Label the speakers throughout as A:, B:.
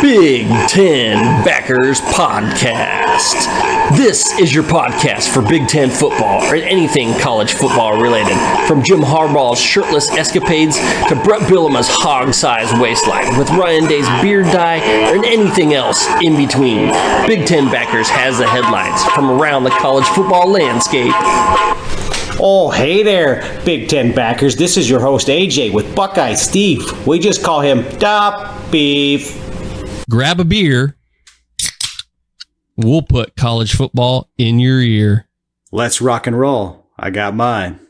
A: Big Ten Backers Podcast. This is your podcast for Big Ten football or anything college football related. From Jim Harbaugh's shirtless escapades to Brett Bielema's hog-sized waistline with Ryan Day's beard dye and anything else in between. Big Ten Backers has the headlines from around the college football landscape.
B: Oh, hey there, Big Ten backers. This is your host, AJ, with Buckeye Steve. We just call him Top Beef.
C: Grab a beer. We'll put college football in your ear.
B: Let's rock and roll. I got mine.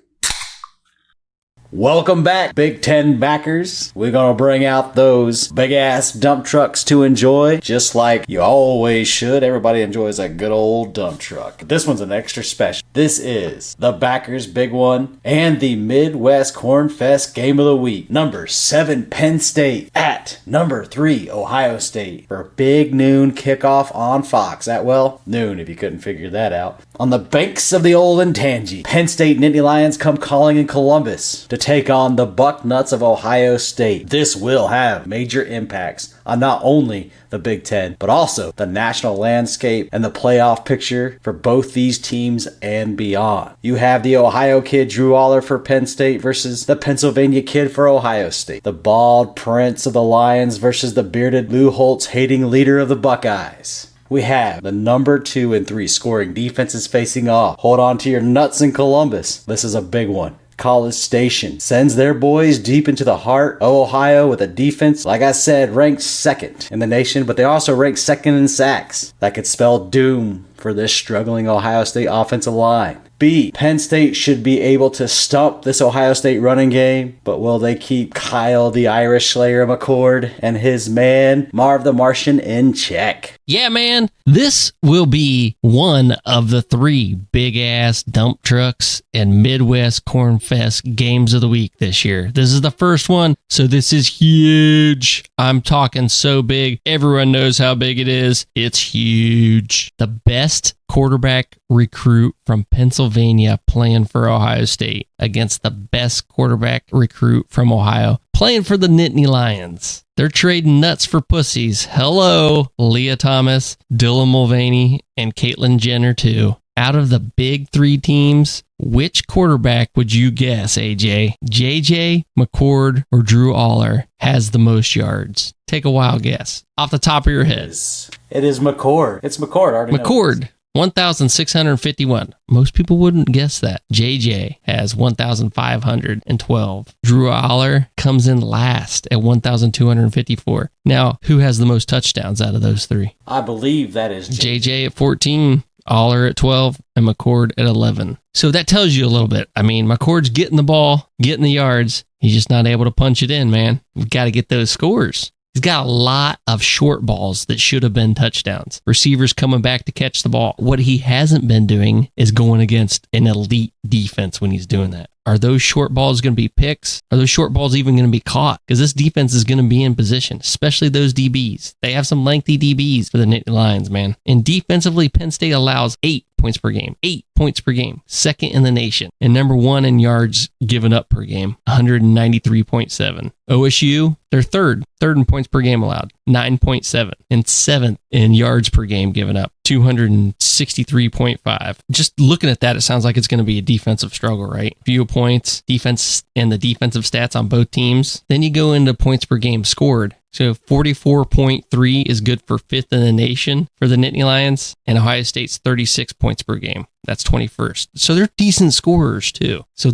B: Welcome back, Big Ten backers. We're going to bring out those big-ass dump trucks to enjoy, just like you always should. Everybody enjoys a good old dump truck. This one's an extra special. This is the Backers Big One and the Midwest Corn Fest Game of the Week. Number 7, Penn State at number 3, Ohio State for big noon kickoff on Fox at, well, noon if you couldn't figure that out. On the banks of the old Intangi, Penn State Nittany Lions come calling in Columbus to take on the Bucknuts of Ohio State. This will have major impacts on not only the Big Ten, but also the national landscape and the playoff picture for both these teams and beyond. You have the Ohio kid Drew Aller for Penn State versus the Pennsylvania kid for Ohio State. The bald prince of the Lions versus the bearded Lou Holtz hating leader of the Buckeyes. We have the number 2 and 3 scoring defenses facing off. Hold on to your nuts in Columbus. This is a big one. College Station sends their boys deep into the heart of Ohio with a defense, like I said, ranked 2nd in the nation, but they also rank 2nd in sacks. That could spell doom for this struggling Ohio State offensive line. B, Penn State should be able to stump this Ohio State running game, but will they keep Kyle the Irish Slayer McCord and his man Marv the Martian in check?
C: Yeah, man, this will be one of the 3 big-ass dump trucks and Midwest Corn Fest games of the week this year. This is the first one, so this is huge. I'm talking so big. Everyone knows how big it is. It's huge. The best quarterback recruit from Pennsylvania playing for Ohio State against the best quarterback recruit from Ohio playing for the Nittany Lions. They're trading nuts for pussies. Hello, Leah Thomas, Dylan Mulvaney, and Caitlyn Jenner too. Out of the big 3 teams, which quarterback would you guess, AJ? JJ, McCord, or Drew Aller has the most yards? Take a wild guess. Off the top of your head.
B: It is McCord. It's McCord. I already know
C: McCord. 1,651. Most people wouldn't guess that. JJ has 1,512. Drew Aller comes in last at 1,254. Now, who has the most touchdowns out of those 3?
B: I believe that is
C: JJ at 14, Aller at 12, and McCord at 11. So that tells you a little bit. I mean, McCord's getting the ball, getting the yards. He's just not able to punch it in, man. We've got to get those scores. He's got a lot of short balls that should have been touchdowns. Receivers coming back to catch the ball. What he hasn't been doing is going against an elite defense when he's doing that. Are those short balls going to be picks? Are those short balls even going to be caught? Because this defense is going to be in position, especially those DBs. They have some lengthy DBs for the Nittany Lions, man. And defensively, Penn State allows 8 points per game. 8 points per game. 2nd in the nation. And number 1 in yards given up per game. 193.7. OSU, they're 3rd. 3rd in points per game allowed. 9.7. And 7th in yards per game given up. 263.5. Just looking at that, it sounds like it's going to be a defensive struggle, right? Few points, defense, and the defensive stats on both teams. Then you go into points per game scored. So 44.3 is good for 5th in the nation for the Nittany Lions, and Ohio State's 36 points per game. That's 21st. So they're decent scorers too. So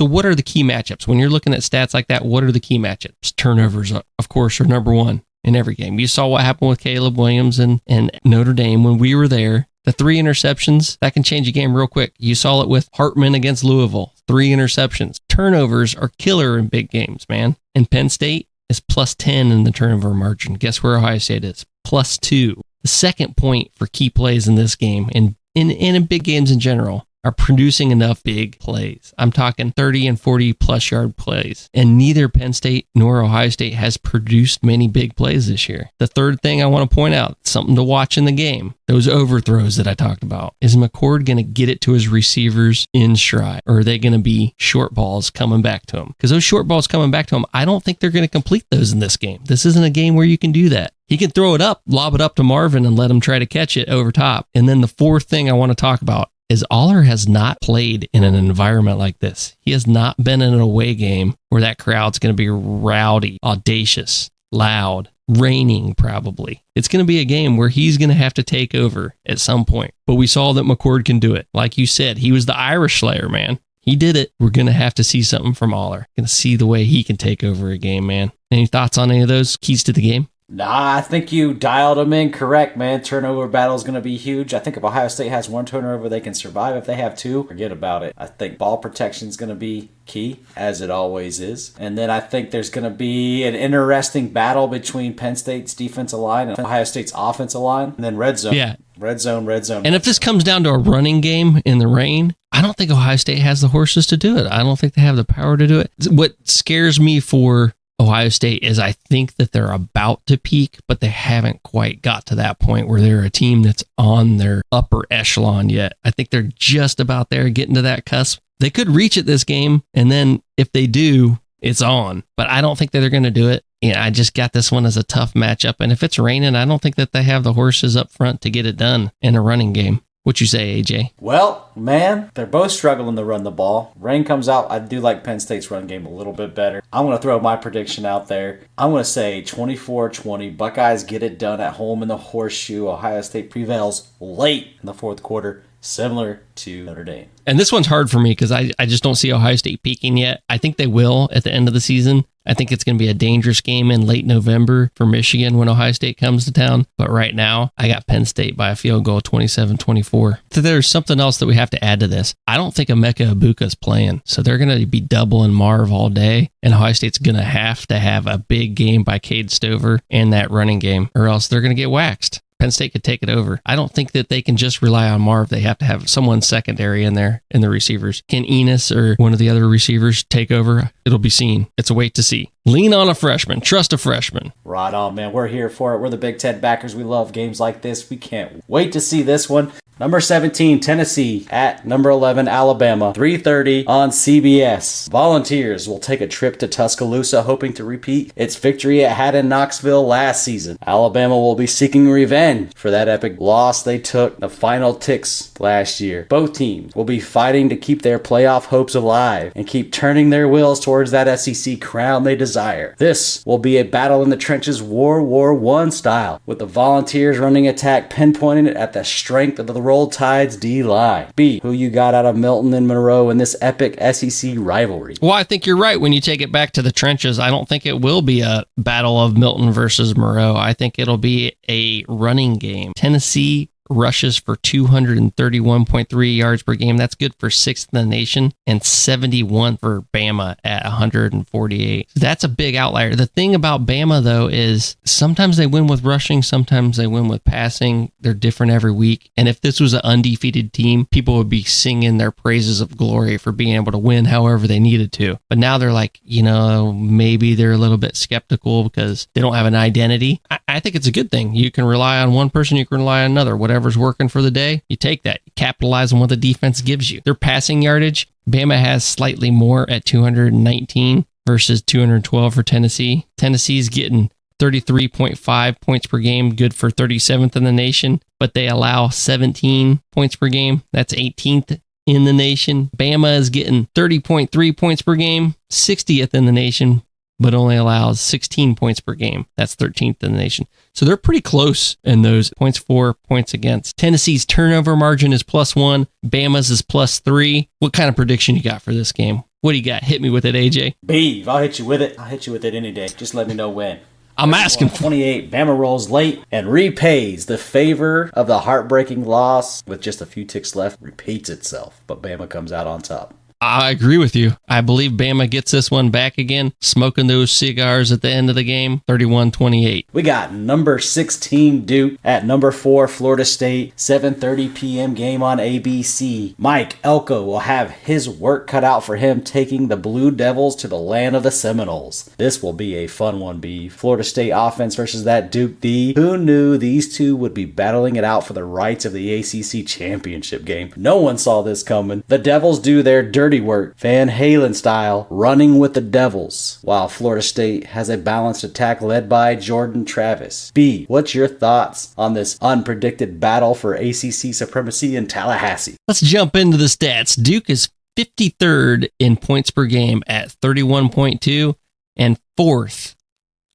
C: what are the key matchups? When you're looking at stats like that, what are the key matchups? Turnovers, of course, are number 1 in every game. You saw what happened with Caleb Williams and Notre Dame when we were there. The 3 interceptions, that can change a game real quick. You saw it with Hartman against Louisville. 3 interceptions. Turnovers are killer in big games, man. And Penn State is plus 10 in the turnover margin. Guess where Ohio State is? Plus 2. The second point for key plays in this game and in big games in general are producing enough big plays. I'm talking 30 and 40 plus yard plays. And neither Penn State nor Ohio State has produced many big plays this year. The third thing I want to point out, something to watch in the game, those overthrows that I talked about. Is McCord going to get it to his receivers in stride? Or are they going to be short balls coming back to him? Because those short balls coming back to him, I don't think they're going to complete those in this game. This isn't a game where you can do that. He can throw it up, lob it up to Marvin, and let him try to catch it over top. And then the fourth thing I want to talk about is Aller has not played in an environment like this. He has not been in an away game where that crowd's going to be rowdy, audacious, loud, raining probably. It's going to be a game where he's going to have to take over at some point. But we saw that McCord can do it. Like you said, he was the Irish Slayer, man. He did it. We're going to have to see something from Aller. Going to see the way he can take over a game, man. Any thoughts on any of those keys to the game?
B: Nah, I think you dialed them in correct, man. Turnover battle is going to be huge. I think if Ohio State has one turnover, they can survive. If they have two, forget about it. I think ball protection is going to be key, as it always is. And then I think there's going to be an interesting battle between Penn State's defensive line and Ohio State's offensive line. And then red zone.
C: Yeah.
B: Red zone.
C: And if this comes down to a running game in the rain, I don't think Ohio State has the horses to do it. I don't think they have the power to do it. What scares me for Ohio State is I think that they're about to peak, but they haven't quite got to that point where they're a team that's on their upper echelon yet. I think they're just about there, getting to that cusp. They could reach it this game, and then if they do, it's on. But I don't think that they're going to do it. I just got this one as a tough matchup, and if it's raining, I don't think that they have the horses up front to get it done in a running game. What you say, AJ?
B: Well, man, they're both struggling to run the ball. Rain comes out. I do like Penn State's run game a little bit better. I'm going to throw my prediction out there. I'm going to say 24-20. Buckeyes get it done at home in the horseshoe. Ohio State prevails late in the fourth quarter, similar to Notre Dame.
C: And this one's hard for me because I just don't see Ohio State peaking yet. I think they will at the end of the season. I think it's going to be a dangerous game in late November for Michigan when Ohio State comes to town. But right now, I got Penn State by a field goal, 27-24. There's something else that we have to add to this. I don't think Emeka Ibuka's playing. So they're going to be doubling Marv all day. And Ohio State's going to have a big game by Cade Stover and that running game, or else they're going to get waxed. Penn State could take it over. I don't think that they can just rely on Marv. They have to have someone secondary in there in the receivers. Can Enos or one of the other receivers take over? It'll be seen. It's a wait to see. Lean on a freshman. Trust a freshman.
B: Right on, man. We're here for it. We're the Big Ten backers. We love games like this. We can't wait to see this one. Number 17, Tennessee at number 11, Alabama. 3:30 on CBS. Volunteers will take a trip to Tuscaloosa, hoping to repeat its victory it had in Knoxville last season. Alabama will be seeking revenge for that epic loss they took the final ticks last year. Both teams will be fighting to keep their playoff hopes alive and keep turning their wheels towards that SEC crown they desire. This will be a battle in the trenches, World War I style, with the Volunteers running attack pinpointed at the strength of the Roll Tide's D-line. B, who you got out of Milton and Monroe in this epic SEC rivalry?
C: Well, I think you're right when you take it back to the trenches. I don't think it will be a battle of Milton versus Monroe. I think it'll be a running game. Tennessee rushes for 231.3 yards per game. That's good for 6th in the nation, and 71 for Bama at 148. That's a big outlier. The thing about Bama, though, is sometimes they win with rushing, sometimes they win with passing. They're different every week. And if this was an undefeated team, people would be singing their praises of glory for being able to win however they needed to. But now they're like, maybe they're a little bit skeptical because they don't have an identity. I think it's a good thing. You can rely on one person, you can rely on another. Whatever's working for the day, you take that. You capitalize on what the defense gives you. Their passing yardage, Bama has slightly more at 219 versus 212 for Tennessee. Tennessee's getting 33.5 points per game, good for 37th in the nation, but they allow 17 points per game. That's 18th in the nation. Bama is getting 30.3 points per game, 60th in the nation, but only allows 16 points per game. That's 13th in the nation. So they're pretty close in those points for, points against. Tennessee's turnover margin is +1. Bama's is +3. What kind of prediction you got for this game? What do you got? Hit me with it, AJ.
B: Beeve, I'll hit you with it. I'll hit you with it any day. Just let me know when.
C: I'm asking.
B: 28, Bama rolls late and repays the favor of the heartbreaking loss. With just a few ticks left, repeats itself. But Bama comes out on top.
C: I agree with you. I believe Bama gets this one back again, smoking those cigars at the end of the game, 31-28.
B: We got number 16 Duke at number 4 Florida State, 7:30 p.m. game on ABC. Mike Elko will have his work cut out for him taking the Blue Devils to the land of the Seminoles. This will be a fun one, B. Florida State offense versus that Duke D. Who knew these two would be battling it out for the rights of the ACC championship game? No one saw this coming. The Devils do their dirty dirty work, Van Halen style, running with the Devils, while Florida State has a balanced attack led by Jordan Travis. B, what's your thoughts on this unpredicted battle for ACC supremacy in Tallahassee?
C: Let's jump into the stats. Duke is 53rd in points per game at 31.2 and 4th,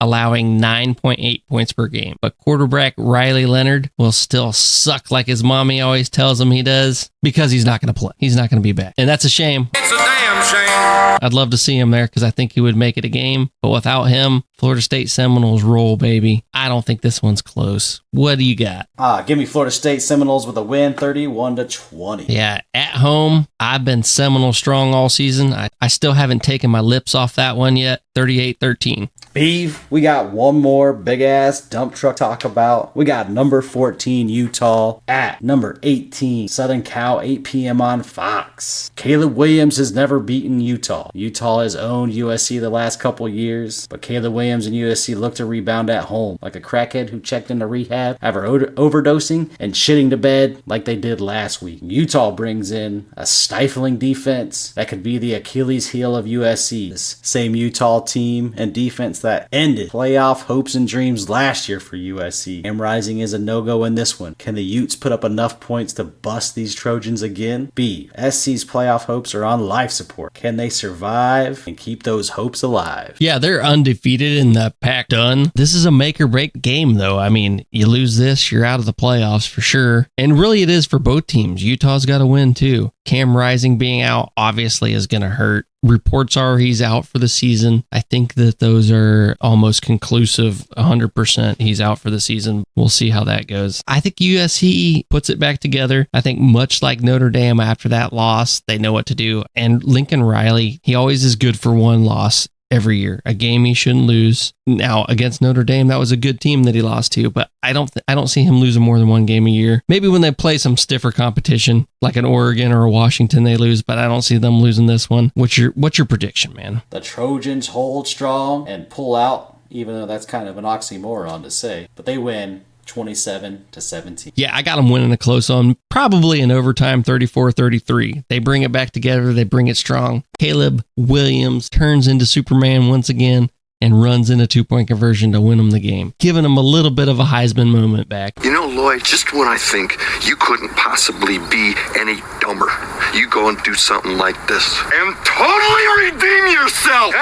C: allowing 9.8 points per game. But quarterback Riley Leonard will still suck like his mommy always tells him he does because he's not going to play. He's not going to be back. And that's a shame.
D: It's a damn shame.
C: I'd love to see him there because I think he would make it a game. But without him, Florida State Seminoles roll, baby. I don't think this one's close. What do you got?
B: Give me Florida State Seminoles with a win, 31-20.
C: Yeah, at home, I've been Seminole strong all season. I still haven't taken my lips off that one yet. 38-13.
B: Beef, we got one more big-ass dump truck talk about. We got number 14, Utah, at number 18, Southern Cal, 8 p.m. on Fox. Caleb Williams has never beaten Utah. Utah has owned USC the last couple years, but Caleb Williams and USC look to rebound at home, like a crackhead who checked into rehab after overdosing and shitting to bed like they did last week. Utah brings in a stifling defense that could be the Achilles heel of USC's. Same Utah team and defense that ended playoff hopes and dreams last year for USC. M Rising is a no-go in this one. Can the Utes put up enough points to bust these Trojans again? B, SC's playoff hopes are on life support. Can they survive and keep those hopes alive?
C: Yeah, they're undefeated in the Pac done. This is a make or break game, though. I mean, you lose this, you're out of the playoffs for sure. And really it is for both teams. Utah's got to win too. Cam Rising being out obviously is going to hurt. Reports are he's out for the season. I think that those are almost conclusive. 100% he's out for the season. We'll see how that goes. I think USC puts it back together. I think much like Notre Dame after that loss, they know what to do. And Lincoln Riley, he always is good for one loss every year. A game he shouldn't lose. Now, against Notre Dame, that was a good team that he lost to, but I don't see him losing more than one game a year. Maybe when they play some stiffer competition, like an Oregon or a Washington, they lose, but I don't see them losing this one. What's your prediction, man?
B: The Trojans hold strong and pull out, even though that's kind of an oxymoron to say, but they win 27-17.
C: Yeah, I got them winning a close one, probably in overtime, 34-33. They bring it back together. They bring it strong. Caleb Williams turns into Superman once again and runs in a 2-point conversion to win them the game, giving them a little bit of a Heisman moment back.
D: You know, Lloyd, just when I think you couldn't possibly be any dumber, you go and do something like this and totally redeem yourself.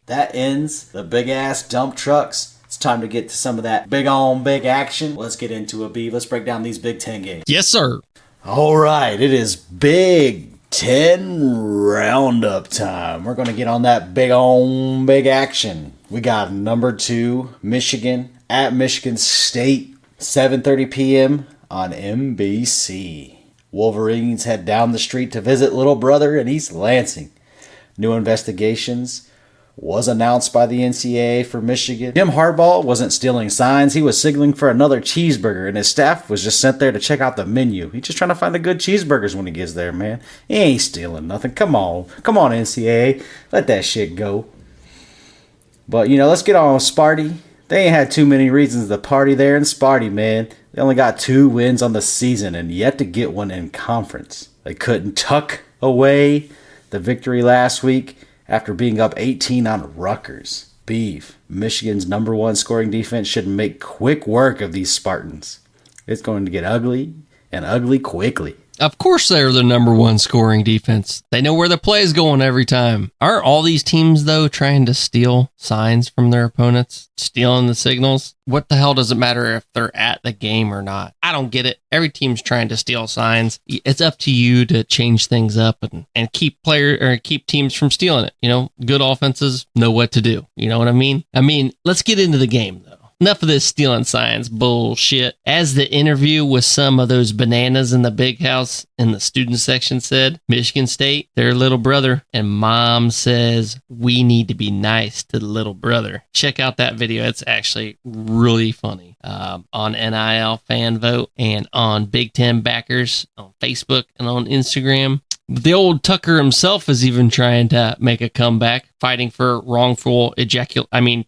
B: That ends the big-ass dump trucks. It's time to get to some of that big action. Let's get into it, B. Let's break down these Big Ten games.
C: Yes, sir.
B: All right, it is Big Ten roundup time. We're going to get on that big action. We got number 2, Michigan at Michigan State, 7:30 p.m. on NBC. Wolverines head down the street to visit little brother in East Lansing. New investigations was announced by the NCAA for Michigan. Jim Harbaugh wasn't stealing signs. He was signaling for another cheeseburger, and his staff was just sent there to check out the menu. He's just trying to find the good cheeseburgers when he gets there, man. He ain't stealing nothing. Come on, NCAA. Let that shit go. But, let's get on with Sparty. They ain't had too many reasons to party there in Sparty, man. They only got 2 wins on the season and yet to get one in conference. They couldn't tuck away the victory last week after being up 18 on Rutgers. Beef, Michigan's number 1 scoring defense should make quick work of these Spartans. It's going to get ugly, and ugly quickly.
C: Of course they're the number 1 scoring defense. They know where the play is going every time. Aren't all these teams, though, trying to steal signs from their opponents? Stealing the signals? What the hell does it matter if they're at the game or not? I don't get it. Every team's trying to steal signs. It's up to you to change things up and keep teams from stealing it. Good offenses know what to do. You know what I mean? Let's get into the game, though. Enough of this stealing signs bullshit. As the interview with some of those bananas in the big house in the student section said, Michigan State, their little brother, and mom says, we need to be nice to the little brother. Check out that video. It's actually really funny. On NIL Fan Vote and on Big Ten Backers on Facebook and on Instagram. The old Tucker himself is even trying to make a comeback, fighting for wrongful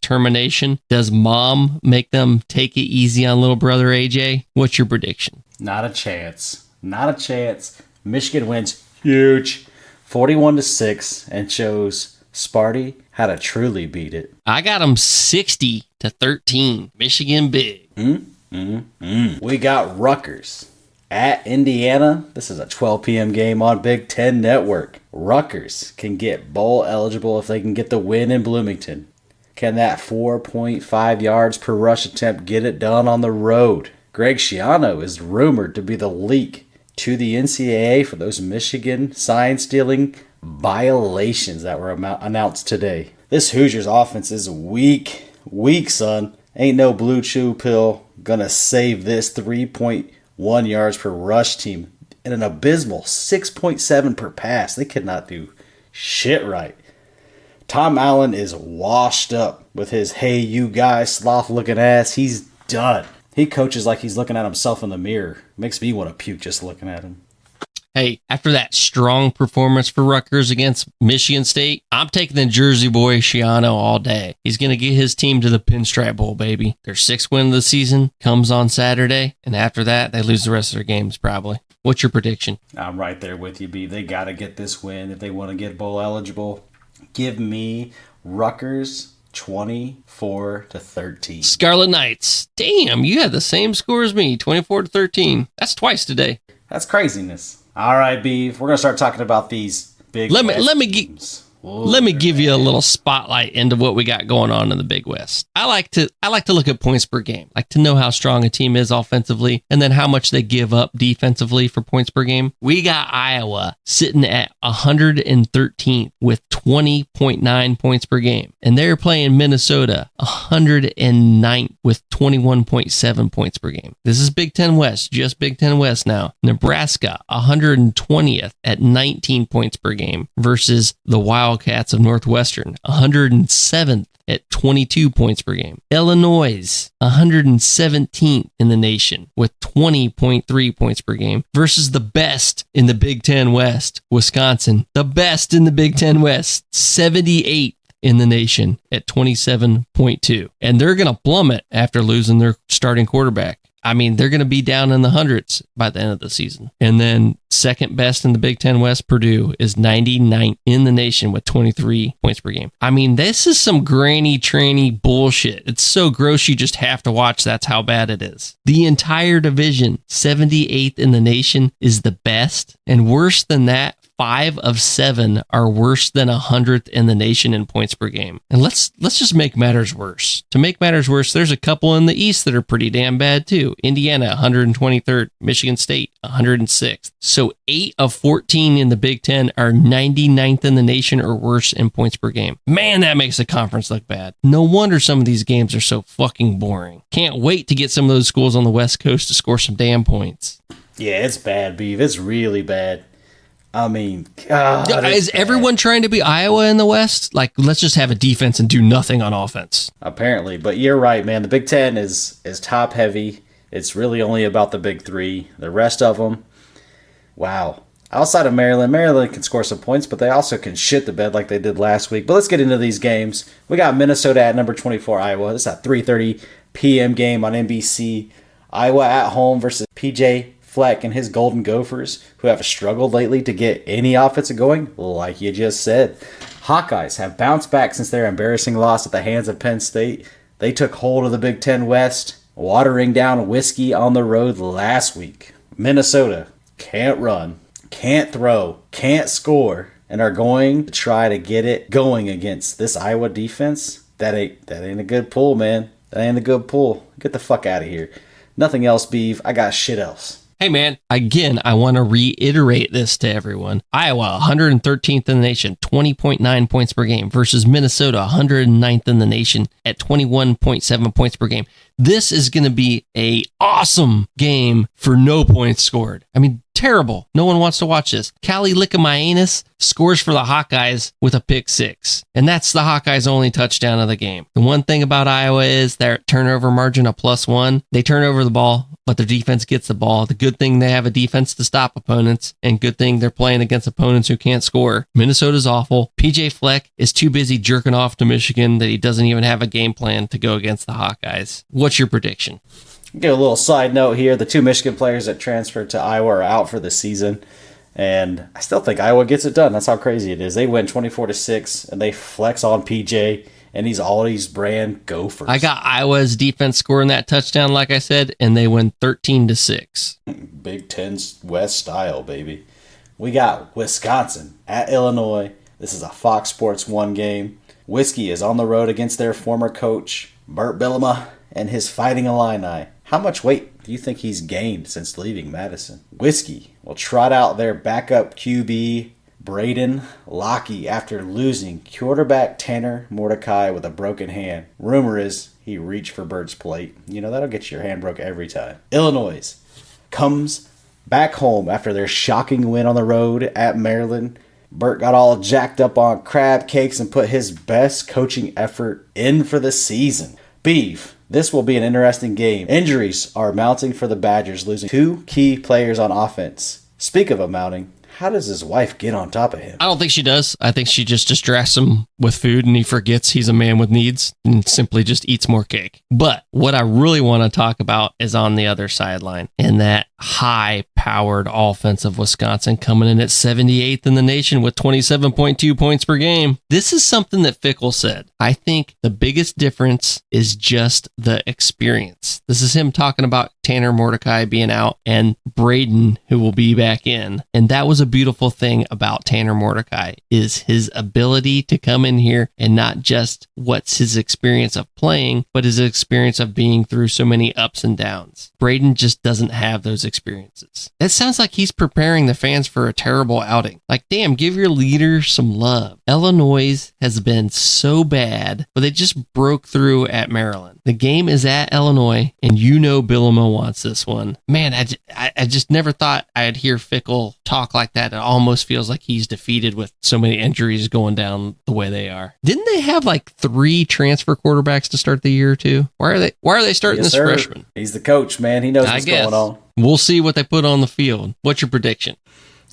C: termination. Does mom make them take it easy on little brother AJ? What's your prediction?
B: Not a chance. Michigan wins huge, 41-6 and shows Sparty how to truly beat it.
C: I got them 60-13. Michigan big.
B: We got Rutgers at Indiana. This is a 12 p.m. game on Big Ten Network. Rutgers can get bowl eligible if they can get the win in Bloomington. Can that 4.5 yards per rush attempt get it done on the road? Greg Schiano is rumored to be the leak to the NCAA for those Michigan sign-stealing violations that were announced today. This Hoosiers offense is weak, son. Ain't no blue chew pill gonna save this 3.1 yards per rush team and an abysmal 6.7 per pass. They could not do shit right. Tom Allen is washed up with his hey you guys sloth looking ass. He's done. He coaches like he's looking at himself in the mirror. Makes me want to puke just looking at him.
C: Hey, after that strong performance for Rutgers against Michigan State, I'm taking the Jersey boy Schiano all day. He's going to get his team to the Pinstripe Bowl, baby. Their 6th win of the season comes on Saturday, and after that, they lose the rest of their games probably. What's your prediction?
B: I'm right there with you, B. They got to get this win if they want to get bowl eligible. Give me Rutgers 24-13.
C: Scarlet Knights. Damn, you had the same score as me, 24-13. That's twice today.
B: That's craziness. All right, Beef. We're gonna start talking about these big.
C: Let me give you a little spotlight into what we got going on in the Big West. I like to look at points per game, like to know how strong a team is offensively, and then how much they give up defensively for points per game. We got Iowa sitting at 113th with 20.9 points per game, and they're playing Minnesota 109th with 21.7 points per game. This is Big Ten West, just Big Ten West now. Nebraska 120th at 19 points per game versus the Wildcats of Northwestern 107th at 22 points per game. Illinois 117th in the nation with 20.3 points per game versus the best in the Big Ten West, Wisconsin. The best in the Big Ten West, 78th in the nation at 27.2. And they're going to plummet after losing their starting quarterback. I mean, they're going to be down in the hundreds by the end of the season. And then second best in the Big Ten West, Purdue is 99th in the nation with 23 points per game. I mean, this is some granny tranny bullshit. It's so gross you just have to watch. That's how bad it is. The entire division, 78th in the nation, is the best. And worse than that, 5 of 7 are worse than 100th in the nation in points per game. And let's just make matters worse. To make matters worse, there's a couple in the East that are pretty damn bad too. Indiana, 123rd. Michigan State, 106th. So 8 of 14 in the Big Ten are 99th in the nation or worse in points per game. Man, that makes the conference look bad. No wonder some of these games are so fucking boring. Can't wait to get some of those schools on the West Coast to score some damn points.
B: Yeah, it's bad, Beef. It's really bad. I mean, God,
C: is everyone trying to be Iowa in the West? Like, let's just have a defense and do nothing on offense.
B: Apparently, but you're right, man. The Big Ten is top heavy. It's really only about the big three. The rest of them, wow. Outside of Maryland can score some points, but they also can shit the bed like they did last week. But let's get into these games. We got Minnesota at number 24, Iowa. This is a 3:30 p.m. game on NBC. Iowa at home versus PJ Fleck and his Golden Gophers, who have struggled lately to get any offense going, like you just said. Hawkeyes have bounced back since their embarrassing loss at the hands of Penn State. They took hold of the Big Ten West, watering down whiskey on the road last week. Minnesota can't run, can't throw, can't score, and are going to try to get it going against this Iowa defense. That ain't a good pull, man. That ain't a good pull. Get the fuck out of here. Nothing else, Beef. I got shit else.
C: Hey, man, again, I want to reiterate this to everyone. Iowa, 113th in the nation, 20.9 points per game versus Minnesota, 109th in the nation at 21.7 points per game. This is going to be an awesome game for no points scored. I mean, terrible. No one wants to watch this. Callie Lickamayanus scores for the Hawkeyes with a pick six. And that's the Hawkeyes' only touchdown of the game. The one thing about Iowa is their turnover margin of +1. They turn over the ball, but their defense gets the ball. The good thing they have a defense to stop opponents, and good thing they're playing against opponents who can't score. Minnesota's awful. PJ Fleck is too busy jerking off to Michigan that he doesn't even have a game plan to go against the Hawkeyes. What's your prediction?
B: Get a little side note here. The two Michigan players that transferred to Iowa are out for the season. And I still think Iowa gets it done. That's how crazy it is. They win 24-6, and they flex on PJ and these Aldi's brand Gophers.
C: I got Iowa's defense scoring that touchdown, like I said, and they win 13-6.
B: Big Ten West style, baby. We got Wisconsin at Illinois. This is a Fox Sports 1 game. Whiskey is on the road against their former coach, Burt Bama, and his Fighting Illini. How much weight do you think he's gained since leaving Madison? Whiskey will trot out their backup QB, Braden Lockey, after losing quarterback Tanner Mordecai with a broken hand. Rumor is he reached for Burt's plate. You know, that'll get your hand broke every time. Illinois comes back home after their shocking win on the road at Maryland. Burt got all jacked up on crab cakes and put his best coaching effort in for the season. Beef, this will be an interesting game. Injuries are mounting for the Badgers, losing 2 key players on offense. Speak of mounting, how does his wife get on top of him?
C: I don't think she does. I think she just distracts him with food and he forgets he's a man with needs and simply just eats more cake. But what I really want to talk about is on the other sideline, and that high-powered offense of Wisconsin coming in at 78th in the nation with 27.2 points per game. This is something that Fickle said. I think the biggest difference is just the experience. This is him talking about Tanner Mordecai being out and Braden, who will be back in. And that was a beautiful thing about Tanner Mordecai, is his ability to come in here and not just what's his experience of playing, but his experience of being through so many ups and downs. Braden just doesn't have those experiences. It sounds like he's preparing the fans for a terrible outing. Like, damn, give your leader some love. Illinois has been so bad, but they just broke through at Maryland. The game is at Illinois, and you know Billamo wants this one. Man, I just never thought I'd hear Fickle talk like that. It almost feels like he's defeated with so many injuries going down the way they are. Didn't they have like 3 transfer quarterbacks to start the year too? Why are they starting this freshman?
B: He's the coach, man. He knows what's going on.
C: We'll see what they put on the field. What's your prediction?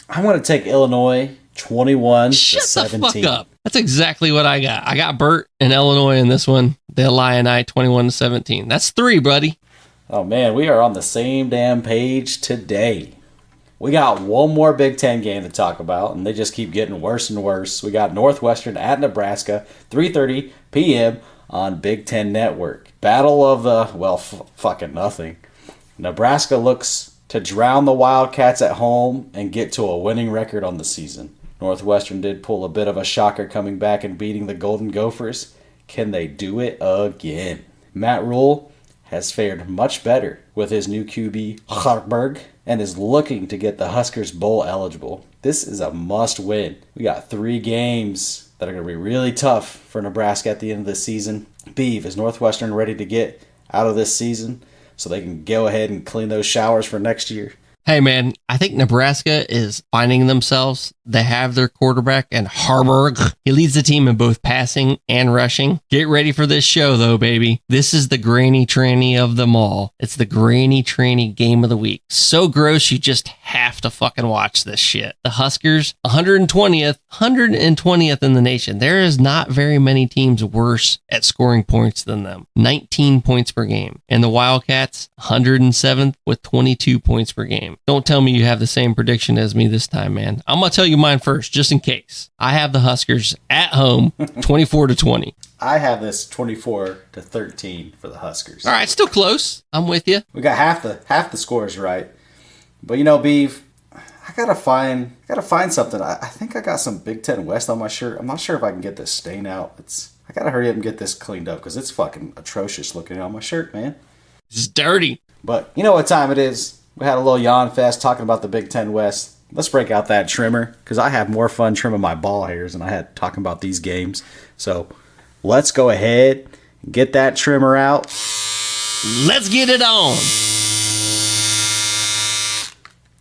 B: I'm going to take Illinois 21
C: Shut
B: to 17.
C: the fuck up. That's exactly what I got. I got Burt and Illinois in this one. The Illini 21 to 17. That's 3, buddy.
B: Oh, man, we are on the same damn page today. We got one more Big Ten game to talk about, and they just keep getting worse and worse. We got Northwestern at Nebraska, 3:30 p.m. on Big Ten Network. Battle of the, fucking nothing. Nebraska looks to drown the Wildcats at home and get to a winning record on the season. Northwestern did pull a bit of a shocker coming back and beating the Golden Gophers. Can they do it again? Matt Rule has fared much better with his new QB, Hartberg, and is looking to get the Huskers bowl eligible. This is a must win. We got 3 games that are going to be really tough for Nebraska at the end of the season. Beeve, is Northwestern ready to get out of this season so they can go ahead and clean those showers for next year?
C: Hey, man, I think Nebraska is finding themselves. They have their quarterback, and Harburg. He leads the team in both passing and rushing. Get ready for this show, though, baby. This is the granny tranny of them all. It's the granny tranny game of the week. So gross, you just have to fucking watch this shit. The Huskers, 120th in the nation. There is not very many teams worse at scoring points than them. 19 points per game. And the Wildcats, 107th with 22 points per game. Don't tell me you have the same prediction as me this time, man. I'm going to tell you mine first, just in case. I have the Huskers at home, 24-20.
B: I have this 24-13 for the Huskers.
C: All right, still close. I'm with you.
B: We got half the scores right. But you know, Beeve, I gotta find something. I think I got some Big Ten West on my shirt. I'm not sure if I can get this stain out. I gotta hurry up and get this cleaned up because it's fucking atrocious looking on my shirt, man.
C: It's dirty.
B: But you know what time it is? We had a little yawn fest talking about the Big Ten West. Let's break out that trimmer because I have more fun trimming my ball hairs than I had talking about these games. So let's go ahead and get that trimmer out.
C: Let's get it on.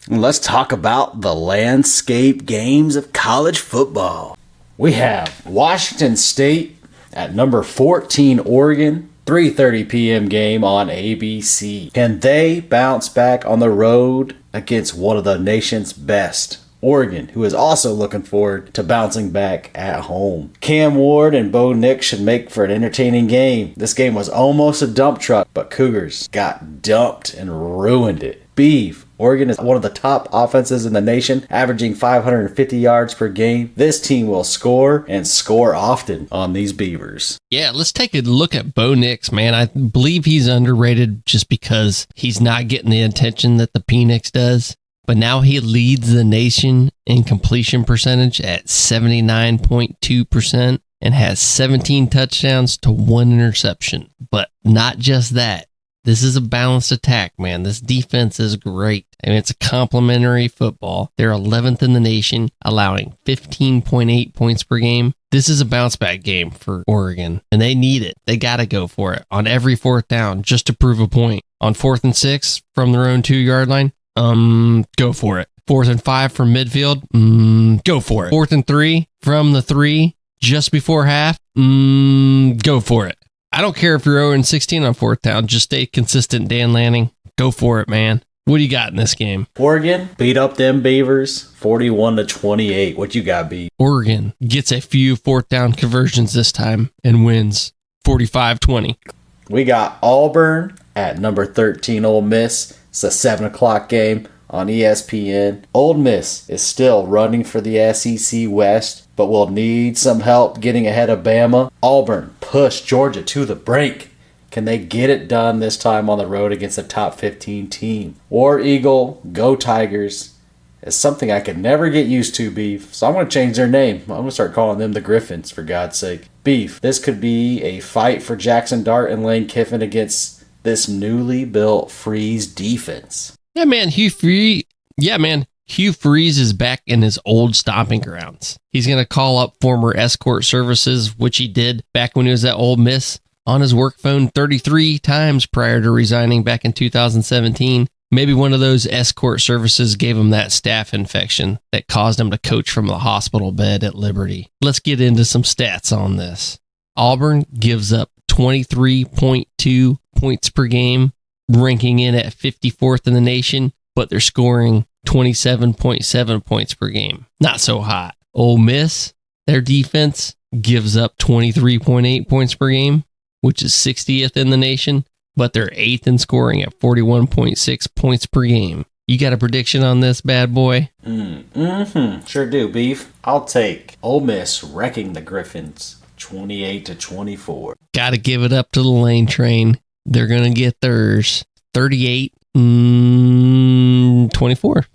B: And let's talk about the landscape games of college football. We have Washington State at number 14, Oregon. 3:30 p.m. game on ABC. Can they bounce back on the road against one of the nation's best, Oregon, who is also looking forward to bouncing back at home? Cam Ward and Bo Nix should make for an entertaining game. This game was almost a dump truck, but Cougars got dumped and ruined it. Beef, Oregon is one of the top offenses in the nation, averaging 550 yards per game. This team will score and score often on these Beavers.
C: Yeah, let's take a look at Bo Nix, man. I believe he's underrated just because he's not getting the attention that the Penix does. But now he leads the nation in completion percentage at 79.2% and has 17 touchdowns to 1 interception. But not just that. This is a balanced attack, man. This defense is great. I mean, it's a complimentary football. They're 11th in the nation, allowing 15.8 points per game. This is a bounce back game for Oregon, and they need it. They got to go for it on every 4th down just to prove a point. On 4th and 6 from their own 2-yard line, go for it. 4th and 5 from midfield, go for it. 4th and 3 from the 3 just before half, go for it. I don't care if you're 0-16 on 4th down. Just stay consistent, Dan Lanning. Go for it, man. What do you got in this game?
B: Oregon beat up them Beavers 41-28. What you got, B?
C: Oregon gets a few 4th down conversions this time and wins 45-20.
B: We got Auburn at number 13, Ole Miss. It's a 7 o'clock game on ESPN. Ole Miss is still running for the SEC West, but will need some help getting ahead of Bama. Auburn pushed Georgia to the brink. Can they get it done this time on the road against a top 15 team? War Eagle, go Tigers, is something I could never get used to, Beef. So I'm going to change their name. I'm going to start calling them the Griffins, for God's sake. Beef, this could be a fight for Jackson Dart and Lane Kiffin against this newly built Freeze defense.
C: Yeah, man, Hugh Freeze is back in his old stomping grounds. He's going to call up former escort services, which he did back when he was at Ole Miss, on his work phone 33 times prior to resigning back in 2017. Maybe one of those escort services gave him that staph infection that caused him to coach from the hospital bed at Liberty. Let's get into some stats on this. Auburn gives up 23.2 points per game, ranking in at 54th in the nation, but they're scoring 27.7 points per game. Not so hot. Ole Miss, their defense gives up 23.8 points per game, which is 60th in the nation, but they're 8th in scoring at 41.6 points per game. You got a prediction on this bad boy?
B: Sure do, Beef. I'll take Ole Miss wrecking the Griffins 28-24.
C: Got to give it up to the Lane Train. They're going to get theirs 38-24.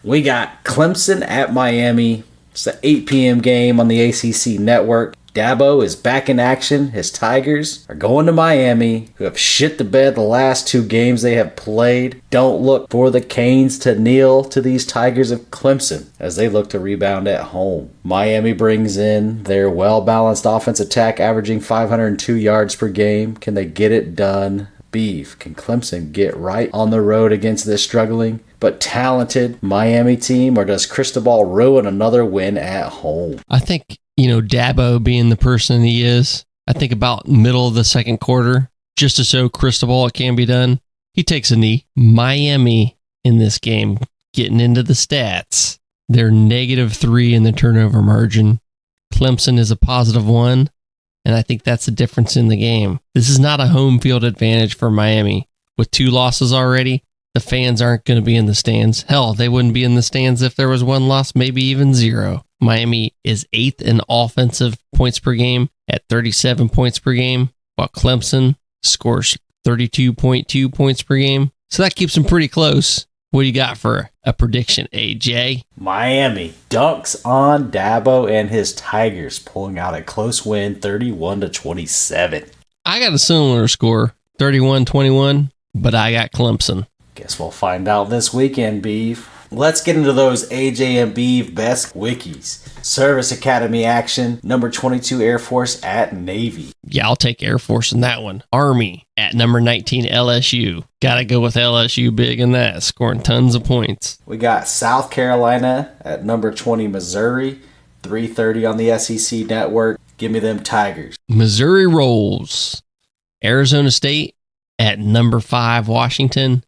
B: We got Clemson at Miami. It's an 8 p.m. game on the ACC network. Dabo is back in action. His Tigers are going to Miami, who have shit the bed the last 2 games they have played. Don't look for the Canes to kneel to these Tigers of Clemson as they look to rebound at home. Miami brings in their well-balanced offense attack, averaging 502 yards per game. Can they get it done? Beef, can Clemson get right on the road against this struggling but talented Miami team, or does Cristobal ruin another win at home?
C: I think, Dabo being the person he is, I think about middle of the second quarter, just to show Cristobal it can be done, he takes a knee. Miami in this game, getting into the stats, they're -3 in the turnover margin. Clemson is a +1, and I think that's the difference in the game. This is not a home field advantage for Miami. With 2 losses already, the fans aren't going to be in the stands. Hell, they wouldn't be in the stands if there was 1 loss, maybe even 0. Miami is 8th in offensive points per game at 37 points per game, while Clemson scores 32.2 points per game. So that keeps them pretty close. What do you got for a prediction, AJ?
B: Miami dunks on Dabo and his Tigers, pulling out a close win, 31-27.
C: I got a similar score, 31-21, but I got Clemson.
B: Guess we'll find out this weekend, Beef. Let's get into those AJ and Beef best wikis. Service Academy action, number 22 Air Force at Navy.
C: Yeah, I'll take Air Force in that one. Army at number 19 LSU. Gotta go with LSU big in that, scoring tons of points.
B: We got South Carolina at number 20 Missouri, 3:30 on the SEC network. Give me them Tigers.
C: Missouri rolls. Arizona State at number 5 Washington.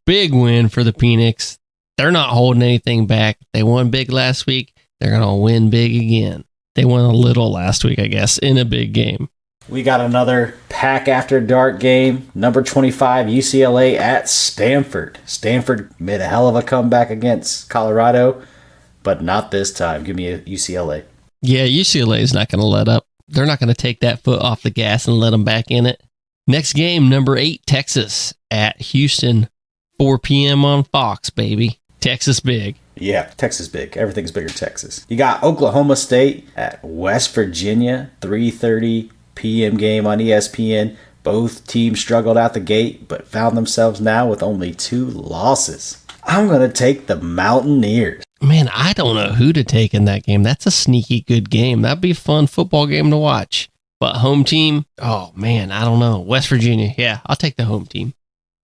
C: Big win for the Penix. They're not holding anything back. They won big last week. They're going to win big again. They won a little last week, I guess, in a big game.
B: We got another pack after dark game. Number 25, UCLA at Stanford. Stanford made a hell of a comeback against Colorado, but not this time. Give me a UCLA.
C: Yeah, UCLA is not going to let up. They're not going to take that foot off the gas and let them back in it. Next game, number 8, Texas at Houston. 4 p.m. on Fox, baby. Texas big.
B: Yeah, Texas big. Everything's bigger Texas. You got Oklahoma State at West Virginia. 3:30 p.m. game on ESPN. Both teams struggled out the gate, but found themselves now with only 2 losses. I'm going to take the Mountaineers.
C: Man, I don't know who to take in that game. That's a sneaky good game. That'd be a fun football game to watch. But home team, oh man, I don't know. West Virginia, yeah, I'll take the home team.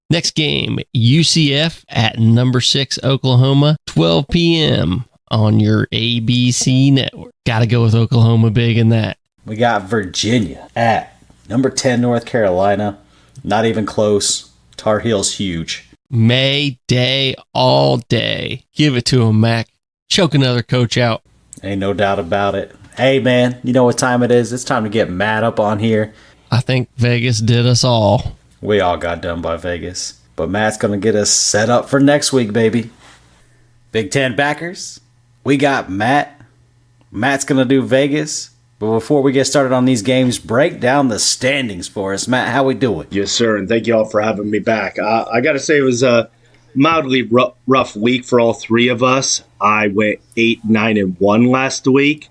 C: Next game, UCF at number 6, Oklahoma, 12 p.m. on your ABC network. Got to go with Oklahoma big in that.
B: We got Virginia at number 10, North Carolina. Not even close. Tar Heels huge.
C: May Day all day. Give it to him, Mac. Choke another coach out.
B: Ain't no doubt about it. Hey, man, you know what time it is? It's time to get mad up on here.
C: I think Vegas did us all.
B: We all got done by Vegas. But Matt's going to get us set up for next week, baby. Big Ten backers, we got Matt. Matt's going to do Vegas. But before we get started on these games, break down the standings for us. Matt, how we doing?
E: Yes, sir, and thank you all for having me back. I got to say it was a mildly rough week for all three of us. I went 8-9-1 last week.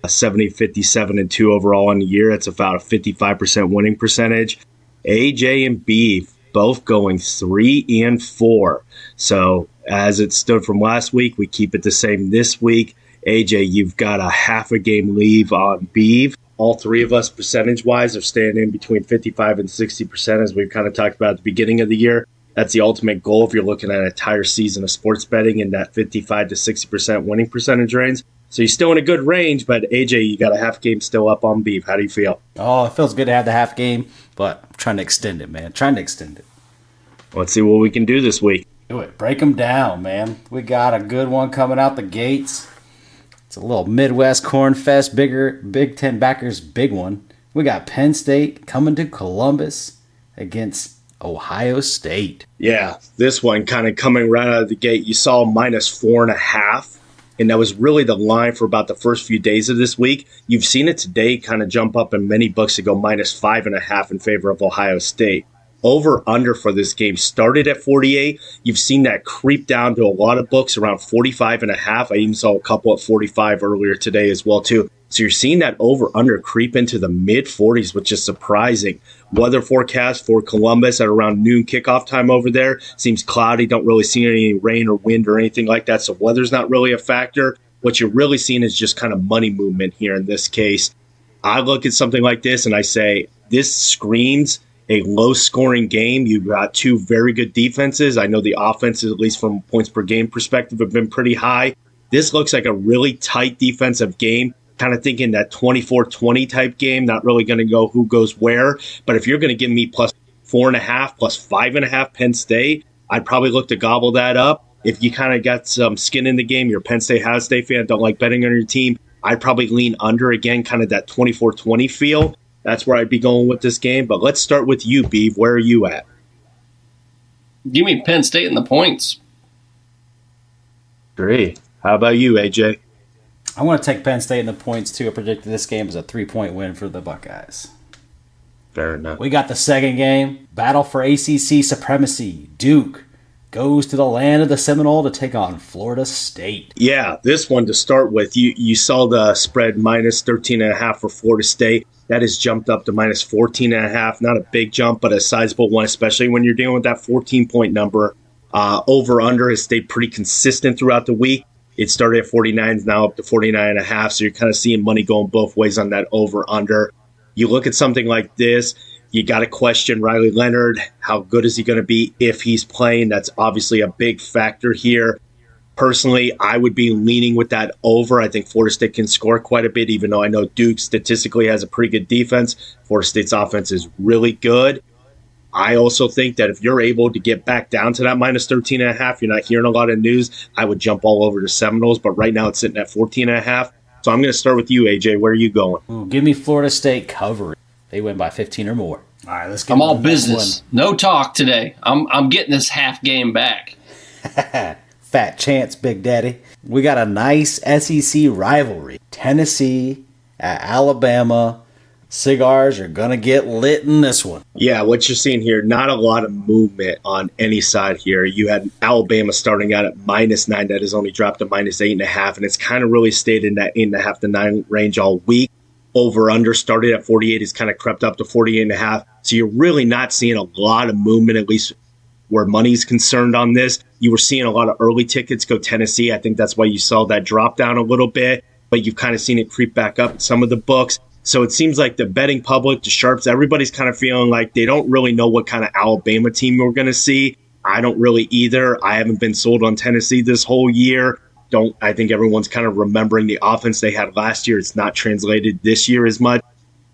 E: 70-57-2 overall on the year. That's about a 55% winning percentage. AJ and Beef both going 3-4. So as it stood from last week, we keep it the same this week. AJ, you've got a half a game leave on Beef. All three of us, percentage-wise, are staying in between 55 and 60%, as we've kind of talked about at the beginning of the year. That's the ultimate goal if you're looking at an entire season of sports betting in that 55 to 60% winning percentage range. So you're still in a good range, but AJ, you got a half game still up on Beef. How do you feel?
B: Oh, it feels good to have the half game, but I'm trying to extend it, man. Trying to extend it.
E: Let's see what we can do this week.
B: Do it. Break them down, man. We got a good one coming out the gates. It's a little Midwest Corn Fest, Big Ten backers, big one. We got Penn State coming to Columbus against Ohio State.
E: Yeah, this one kind of coming right out of the gate. You saw -4.5. And that was really the line for about the first few days of this week. You've seen it today kind of jump up in many books to go -5.5 in favor of Ohio State. Over-under for this game started at 48. You've seen that creep down to a lot of books around 45.5. I even saw a couple at 45 earlier today as well, too. So you're seeing that over-under creep into the mid-40s, which is surprising. Weather forecast for Columbus at around noon kickoff time over there seems cloudy. Don't really see any rain or wind or anything like that, so weather's not really a factor. What you're really seeing is just kind of money movement here in this case. I look at something like this and I say, this screams a low-scoring game. You've got two very good defenses. I know the offenses, at least from points per game perspective, have been pretty high. This looks like a really tight defensive game. Kind of thinking that 24-20 type game, not really going to go who goes where. But if you're going to give me +4.5, +5.5 Penn State, I'd probably look to gobble that up. If you kind of got some skin in the game, you're a Penn State, Ohio State fan, don't like betting on your team, I'd probably lean under again, kind of that 24-20 feel. That's where I'd be going with this game. But let's start with you, Beeve. Where are you at?
A: Give me Penn State in the points.
E: Great. How about you, AJ?
B: I want to take Penn State in the points, too. I predicted this game as a 3-point win for the Buckeyes.
E: Fair enough.
B: We got the second game. Battle for ACC supremacy. Duke goes to the land of the Seminole to take on Florida State.
E: Yeah, this one to start with. You saw the spread -13.5 for Florida State. That has jumped up to -14.5. Not a big jump, but a sizable one, especially when you're dealing with that 14-point number. Over-under has stayed pretty consistent throughout the week. It started at 49, now up to 49.5, so you're kind of seeing money going both ways on that over-under. You look at something like this, you got to question Riley Leonard. How good is he going to be if he's playing? That's obviously a big factor here. Personally, I would be leaning with that over. I think Florida State can score quite a bit, even though I know Duke statistically has a pretty good defense. Florida State's offense is really good. I also think that if you're able to get back down to that -13.5, you're not hearing a lot of news, I would jump all over to Seminoles, but right now it's sitting at 14.5. So I'm going to start with you, AJ. Where are you going?
B: Ooh, give me Florida State coverage. They win by 15 or more. All right, let's get
A: I'm
B: into
A: all
B: the next
A: business. No talk today. I'm getting this half game back.
B: one. Fat chance, Big Daddy. We got a nice SEC rivalry. Tennessee at Alabama. Cigars are going to get lit in this one.
E: Yeah, what you're seeing here, not a lot of movement on any side here. You had Alabama starting out at -9. That has only dropped to -8.5, and it's kind of really stayed in that 8.5 to 9 range all week. Over under started at 48, has kind of crept up to 48.5. So you're really not seeing a lot of movement, at least where money's concerned on this. You were seeing a lot of early tickets go Tennessee. I think that's why you saw that drop down a little bit, but you've kind of seen it creep back up in some of the books. So it seems like the betting public, the sharps, everybody's kind of feeling like they don't really know what kind of Alabama team we're going to see. I don't really either. I haven't been sold on Tennessee this whole year. I think everyone's kind of remembering the offense they had last year. It's not translated this year as much.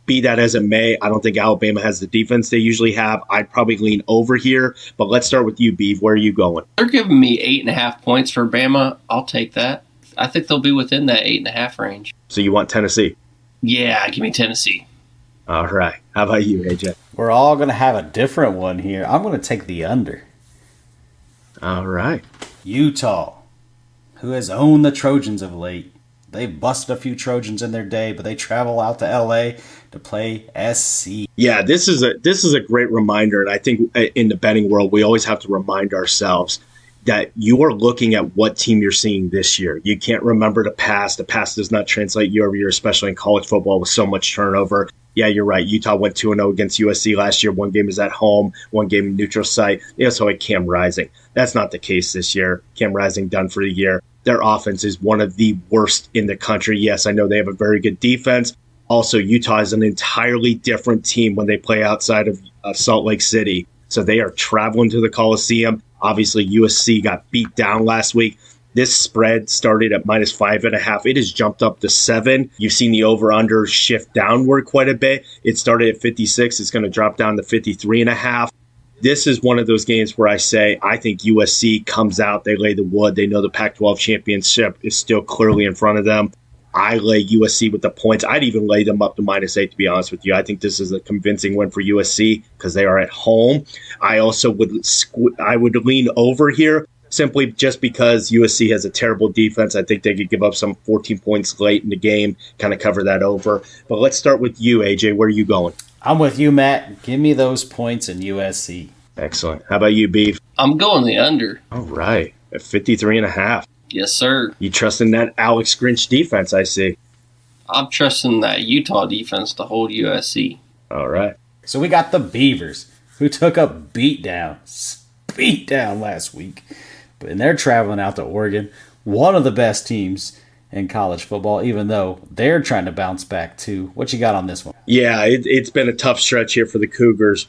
E: Be that as it may, I don't think Alabama has the defense they usually have. I'd probably lean over here. But let's start with you, Beeve. Where are you going?
A: They're giving me 8.5 points for Bama. I'll take that. I think they'll be within that 8.5 range.
E: So you want Tennessee?
A: Yeah, give me Tennessee.
E: All right. How about you, AJ?
B: We're all going to have a different one here. I'm going to take the under.
E: All right.
B: Utah, who has owned the Trojans of late. They've busted a few Trojans in their day, but they travel out to LA to play SC.
E: Yeah, this is a great reminder, and I think in the betting world, we always have to remind ourselves that you are looking at what team you're seeing this year. You can't remember the past. The past does not translate year over year, especially in college football with so much turnover. Yeah, you're right. Utah went 2-0 against USC last year. One game is at home, one game in neutral site. Yeah, so like Cam Rising. That's not the case this year. Cam Rising done for the year. Their offense is one of the worst in the country. Yes, I know they have a very good defense. Also, Utah is an entirely different team when they play outside of Salt Lake City. So they are traveling to the Coliseum. Obviously, USC got beat down last week. This spread started at -5.5. It has jumped up to 7. You've seen the over-under shift downward quite a bit. It started at 56. It's going to drop down to 53.5. This is one of those games where I say I think USC comes out. They lay the wood. They know the Pac-12 championship is still clearly in front of them. I lay USC with the points. I'd even lay them up to -8, to be honest with you. I think this is a convincing win for USC because they are at home. I also would lean over here simply just because USC has a terrible defense. I think they could give up some 14 points late in the game, kind of cover that over. But let's start with you, AJ. Where are you going?
B: I'm with you, Matt. Give me those points in USC.
E: Excellent. How about you, Beef?
A: I'm going the under.
E: All right. At 53.5.
A: Yes, sir.
E: You trust in that Alex Grinch defense, I see.
A: I'm trusting that Utah defense to hold USC.
E: All right.
B: So we got the Beavers, who took a beat down last week. And they're traveling out to Oregon, one of the best teams in college football, even though they're trying to bounce back too. What you got on this one?
E: Yeah, it's been a tough stretch here for the Cougars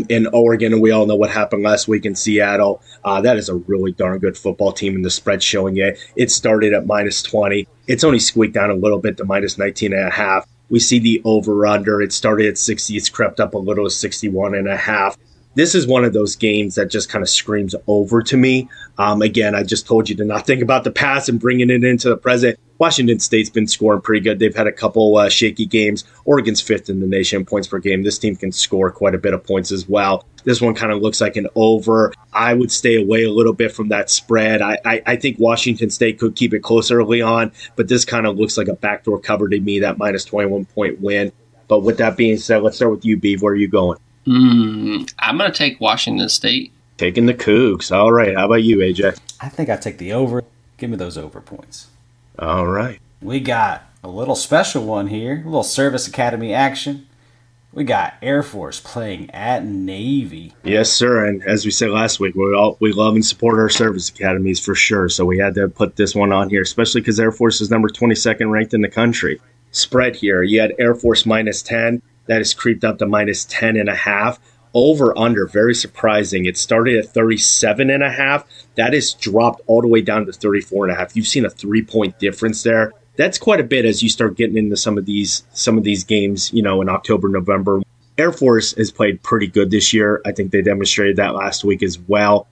E: in Oregon, and we all know what happened last week in Seattle. That is a really darn good football team, and the spread showing you. It started at -20. It's only squeaked down a little bit to -19.5. We see the over-under. It started at 60. It's crept up a little to 61.5. This is one of those games that just kind of screams over to me. Again, I just told you to not think about the past and bringing it into the present. Washington State's been scoring pretty good. They've had a couple shaky games. Oregon's 5th in the nation in points per game. This team can score quite a bit of points as well. This one kind of looks like an over. I would stay away a little bit from that spread. I think Washington State could keep it close early on, but this kind of looks like a backdoor cover to me, that -21-point win. But with that being said, let's start with you, Beeve. Where are you going?
A: I'm going to take Washington State.
E: Taking the Cougs. All right. How about you, AJ?
B: I think I take the over. Give me those over points.
E: All right.
B: We got a little special one here, a little service academy action. We got Air Force playing at Navy.
E: Yes, sir. And as we said last week, we love and support our service academies for sure. So we had to put this one on here, especially because Air Force is number 22nd ranked in the country. Spread here, you had Air Force -10. That has creeped up to -10.5. Over under, very surprising. It started at 37.5. That has dropped all the way down to 34.5. You've seen a 3-point difference there. That's quite a bit as you start getting into some of these games, in October, November. Air Force has played pretty good this year. I think they demonstrated that last week as well.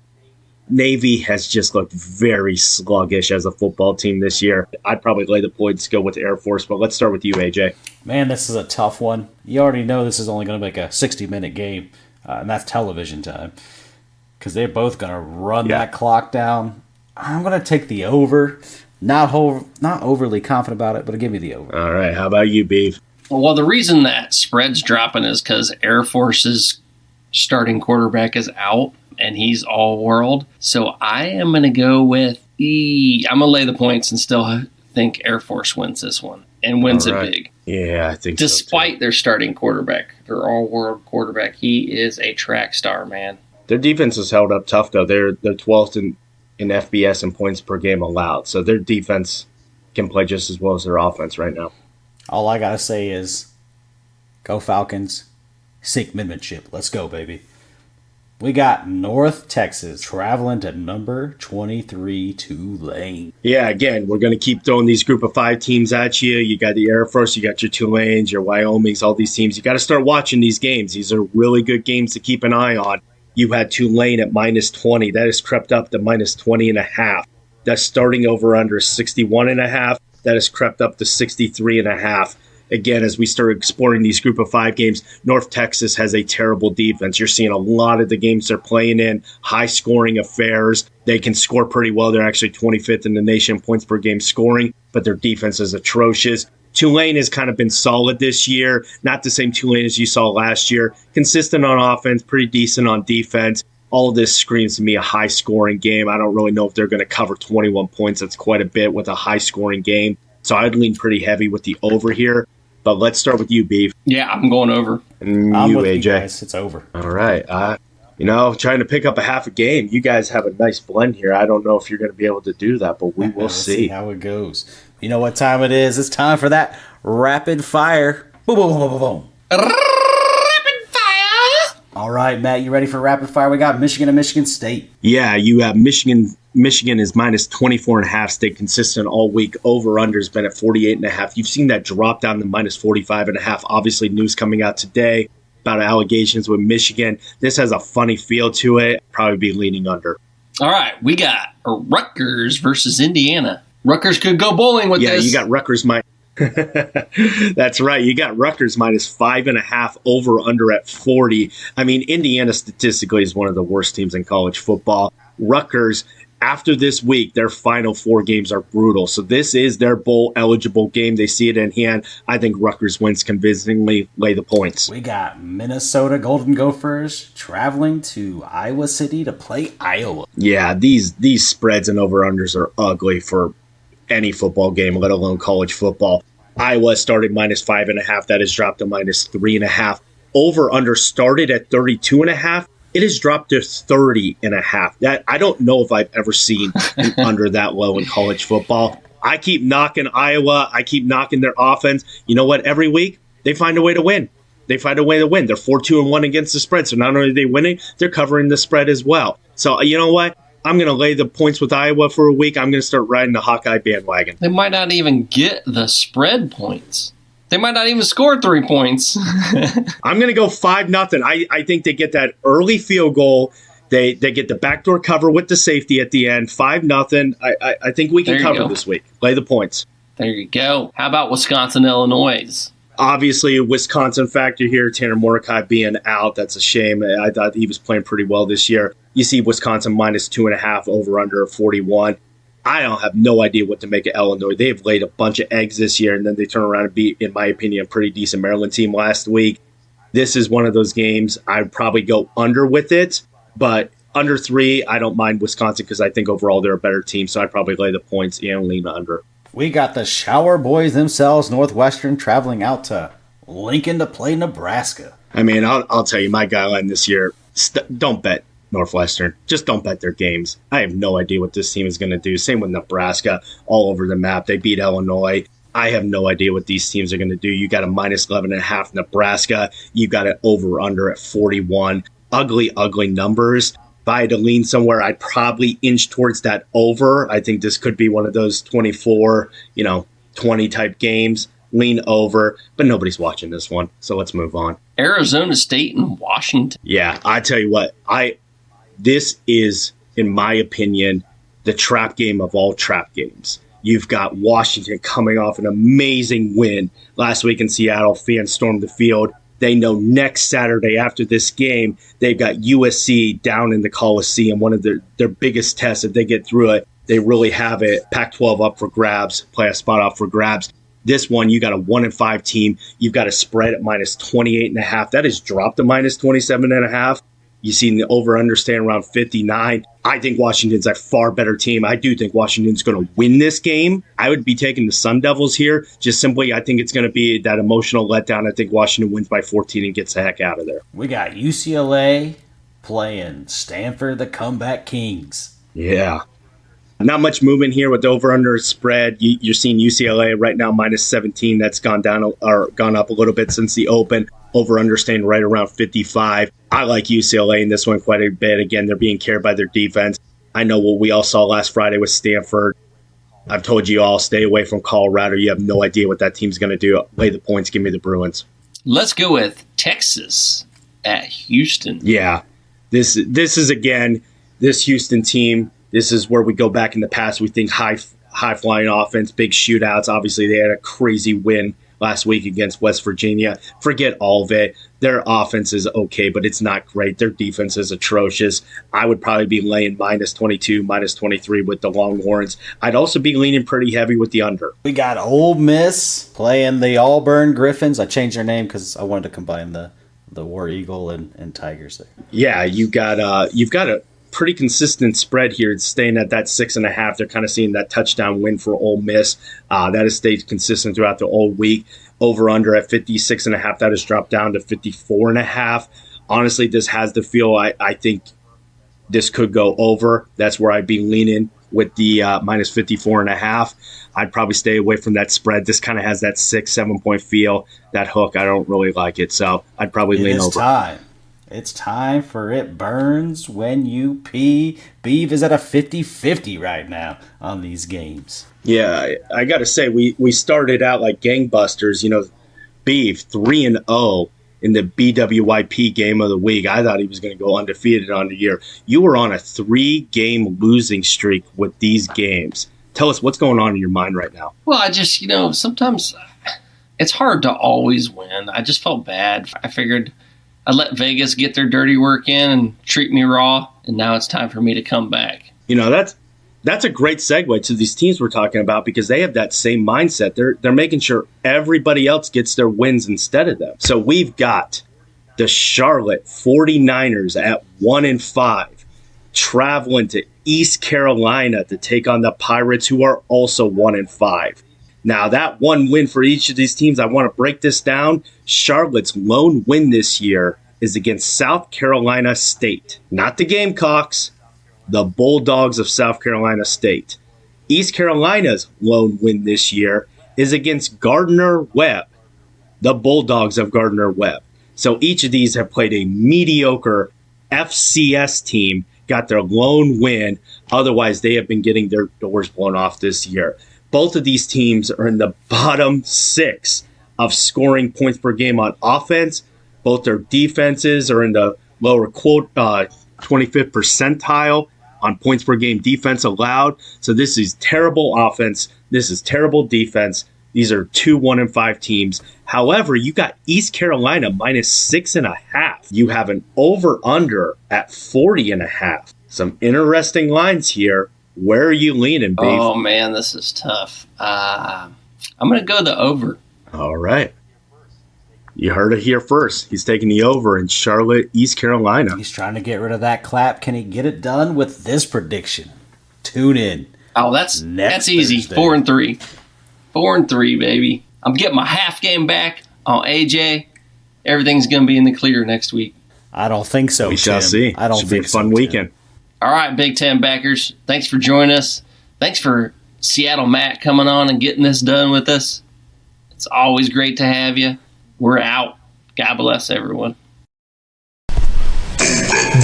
E: Navy has just looked very sluggish as a football team this year. I'd probably lay the points, go with Air Force, but let's start with you, AJ.
B: Man, this is a tough one. You already know this is only going to make a 60-minute game, and that's television time, because they're both going to run that clock down. I'm going to take the over. Not overly confident about it, but give me the over.
E: All right, how about you, Beef?
C: Well, the reason that spread's dropping is because Air Force's starting quarterback is out, and he's all world. So I am going to go with I'm going to lay the points and still think Air Force wins this one and wins it big.
E: Yeah, I think
C: Despite their starting quarterback, their all world quarterback, he is a track star, man.
E: Their defense has held up tough, though. They're 12th in FBS and points per game allowed. So their defense can play just as well as their offense right now.
B: All I got to say is, go Falcons, seek midmanship. Let's go, baby. We got North Texas traveling to number 23 Tulane.
E: Yeah, again, we're going to keep throwing these group of 5 teams at you. You got the Air Force, you got your Tulanes, your Wyomings, all these teams. You got to start watching these games. These are really good games to keep an eye on. You had Tulane at minus 20. That has crept up to minus 20.5. That's starting over under 61.5. That has crept up to 63.5. Again, as we start exploring these group of 5 games, North Texas has a terrible defense. You're seeing a lot of the games they're playing in, high-scoring affairs. They can score pretty well. They're actually 25th in the nation points per game scoring, but their defense is atrocious. Tulane has kind of been solid this year. Not the same Tulane as you saw last year. Consistent on offense, pretty decent on defense. All of this screams to me a high-scoring game. I don't really know if they're going to cover 21 points. That's quite a bit with a high-scoring game. So I'd lean pretty heavy with the over here. But let's start with you, Beef.
C: Yeah, I'm going over.
E: And
B: I'm
E: you,
B: with
E: AJ.
B: You guys. It's over.
E: All right. Trying to pick up a half a game. You guys have a nice blend here. I don't know if you're going to be able to do that, but we will see
B: how it goes. You know what time it is? It's time for that rapid fire. Boom, boom, boom, boom, boom.
C: Rapid fire!
B: All right, Matt, you ready for rapid fire? We got Michigan and Michigan State.
E: Yeah, you have Michigan. Michigan is minus 24.5. Stayed consistent all week. Over-under's been at 48.5. You've seen that drop down to minus 45.5. Obviously, news coming out today about allegations with Michigan. This has a funny feel to it. Probably be leaning under.
C: All right, we got Rutgers versus Indiana. Rutgers could go bowling with this.
E: Yeah, you got Rutgers That's right. You got Rutgers minus 5.5, over under at 40. I mean, Indiana statistically is one of the worst teams in college football. Rutgers, after this week, their final 4 games are brutal. So this is their bowl eligible game. They see it in hand. I think Rutgers wins convincingly. Lay the points.
B: We got Minnesota Golden Gophers traveling to Iowa City to play Iowa.
E: Yeah, these spreads and over-unders are ugly for any football game, let alone college football. Iowa started minus 5.5. That has dropped to minus 3.5. Over-under started at 32.5. It has dropped to 30.5. That I don't know if I've ever seen an under that low in college football. I keep knocking Iowa. I keep knocking their offense. You know what? Every week, they find a way to win. They're 4-2-1 against the spread. So not only are they winning, they're covering the spread as well. So you know what? I'm going to lay the points with Iowa for a week. I'm going to start riding the Hawkeye bandwagon.
C: They might not even get the spread points. They might not even score 3 points.
E: I'm going to go 5-0. I think they get that early field goal. They get the backdoor cover with the safety at the end. 5-0. I think we can cover this week. Lay the points.
C: There you go. How about Wisconsin, Illinois?
E: Obviously, a Wisconsin factor here. Tanner Mordecai being out. That's a shame. I thought he was playing pretty well this year. You see Wisconsin minus 2.5, over under 41. I don't have no idea what to make of Illinois. They've laid a bunch of eggs this year, and then they turn around and beat, in my opinion, a pretty decent Maryland team last week. This is one of those games I'd probably go under with it, but under 3, I don't mind Wisconsin because I think overall they're a better team, so I'd probably lay the points and lean under.
B: We got the Shower Boys themselves, Northwestern, traveling out to Lincoln to play Nebraska.
E: I mean, I'll tell you, my guideline this year, don't bet Northwestern. Just don't bet their games. I have no idea what this team is going to do. Same with Nebraska, all over the map. They beat Illinois. I have no idea what these teams are going to do. You got a minus 11.5 Nebraska. You got it over under at 41. Ugly, ugly numbers. If I had to lean somewhere, I'd probably inch towards that over. I think this could be one of those 24, 20 type games. Lean over, but nobody's watching this one. So let's move on.
C: Arizona State and Washington.
E: Yeah, I tell you what, this is in my opinion, the trap game of all trap games. You've got Washington coming off an amazing win last week in Seattle. Fans stormed the field. They know next Saturday after this game, they've got USC down in the Coliseum, one of their biggest tests. If they get through it, they really have it. Pac-12 up for grabs, play a spot up for grabs. This one, you got a 1-5 team. You've got a spread at minus 28.5. That has dropped to minus 27.5. You've seen the over-under stand around 59. I think Washington's a far better team. I do think Washington's going to win this game. I would be taking the Sun Devils here. Just simply, I think it's going to be that emotional letdown. I think Washington wins by 14 and gets the heck out of there.
B: We got UCLA playing Stanford, the Comeback Kings.
E: Yeah. Not much movement here with the over-under spread. You're seeing UCLA right now minus 17. That's gone down or gone up a little bit since the open. Over-under staying right around 55. I like UCLA in this one quite a bit. Again, they're being carried by their defense. I know what we all saw last Friday with Stanford. I've told you all, stay away from Colorado. You have no idea what that team's going to do. Lay the points. Give me the Bruins.
A: Let's go with Texas at Houston.
E: Yeah. This is, again, this Houston team. This is where we go back in the past. We think high-flying offense, big shootouts. Obviously, they had a crazy win last week against West Virginia. Forget all of it. Their offense is okay, but it's not great. Their defense is atrocious. I would probably be laying minus 22, minus 23 with the Longhorns. I'd also be leaning pretty heavy with the under.
B: We got Ole Miss playing the Auburn Griffins. I changed their name because I wanted to combine the War Eagle and Tigers there.
E: Yeah, you've got a pretty consistent spread here. It's staying at that 6.5. They're kind of seeing that touchdown win for Ole Miss. That has stayed consistent throughout the whole week. Over under at 56.5. That has dropped down to 54.5. Honestly, this has the feel. I think this could go over. That's where I'd be leaning with the minus 54.5. I'd probably stay away from that spread. This kind of has that 6-7 point feel. That hook, I don't really like it. So I'd probably lean over.
B: It's time for It Burns When You Pee. Beef is at a 50-50 right now on these games.
E: Yeah, I got to say, we started out like gangbusters. You know, Beef 3-0 in the BWYP game of the week. I thought he was going to go undefeated on the year. You were on a 3-game losing streak with these games. Tell us what's going on in your mind right now.
A: Well, I just, sometimes it's hard to always win. I just felt bad. I figured I let Vegas get their dirty work in and treat me raw, and now it's time for me to come back.
E: That's a great segue to these teams we're talking about because they have that same mindset. They're making sure everybody else gets their wins instead of them. So we've got the Charlotte 49ers at 1-5 traveling to East Carolina to take on the Pirates, who are also 1-5. Now, that one win for each of these teams, I want to break this down. Charlotte's lone win this year is against South Carolina State. Not the Gamecocks, the Bulldogs of South Carolina State. East Carolina's lone win this year is against Gardner-Webb, the Bulldogs of Gardner-Webb. So each of these have played a mediocre FCS team, got their lone win. Otherwise, they have been getting their doors blown off this year. Both of these teams are in the bottom 6 of scoring points per game on offense. Both their defenses are in the lower 25th percentile on points per game defense allowed. So this is terrible offense. This is terrible defense. These are 2 1-5 teams. However, you got East Carolina minus 6.5. You have an over-under at 40.5. Some interesting lines here. Where are you leaning, Beef?
A: Oh, man, this is tough. I'm going to go the over.
E: All right. You heard it here first. He's taking the over in Charlotte, East Carolina.
B: He's trying to get rid of that clap. Can he get it done with this prediction? Tune in.
A: Oh, that's easy.
B: Thursday.
A: 4-3. 4-3, baby. I'm getting my half game back on AJ. Everything's going to be in the clear next week.
B: I don't think so,
E: We shall see.
B: I don't
E: Should
B: think
E: be a fun
B: so,
E: weekend.
B: Tim.
A: All right, Big Ten backers. Thanks for joining us. Thanks for Seattle Matt coming on and getting this done with us. It's always great to have you. We're out. God bless everyone.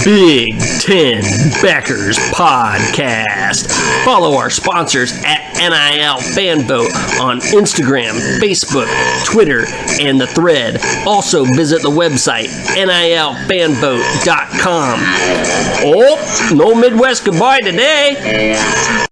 A: Big Ten Backers Podcast. Follow our sponsors at NIL Fanvote on Instagram, Facebook, Twitter, and the Thread. Also visit the website nilfanvote.com. Oh, no Midwest goodbye today.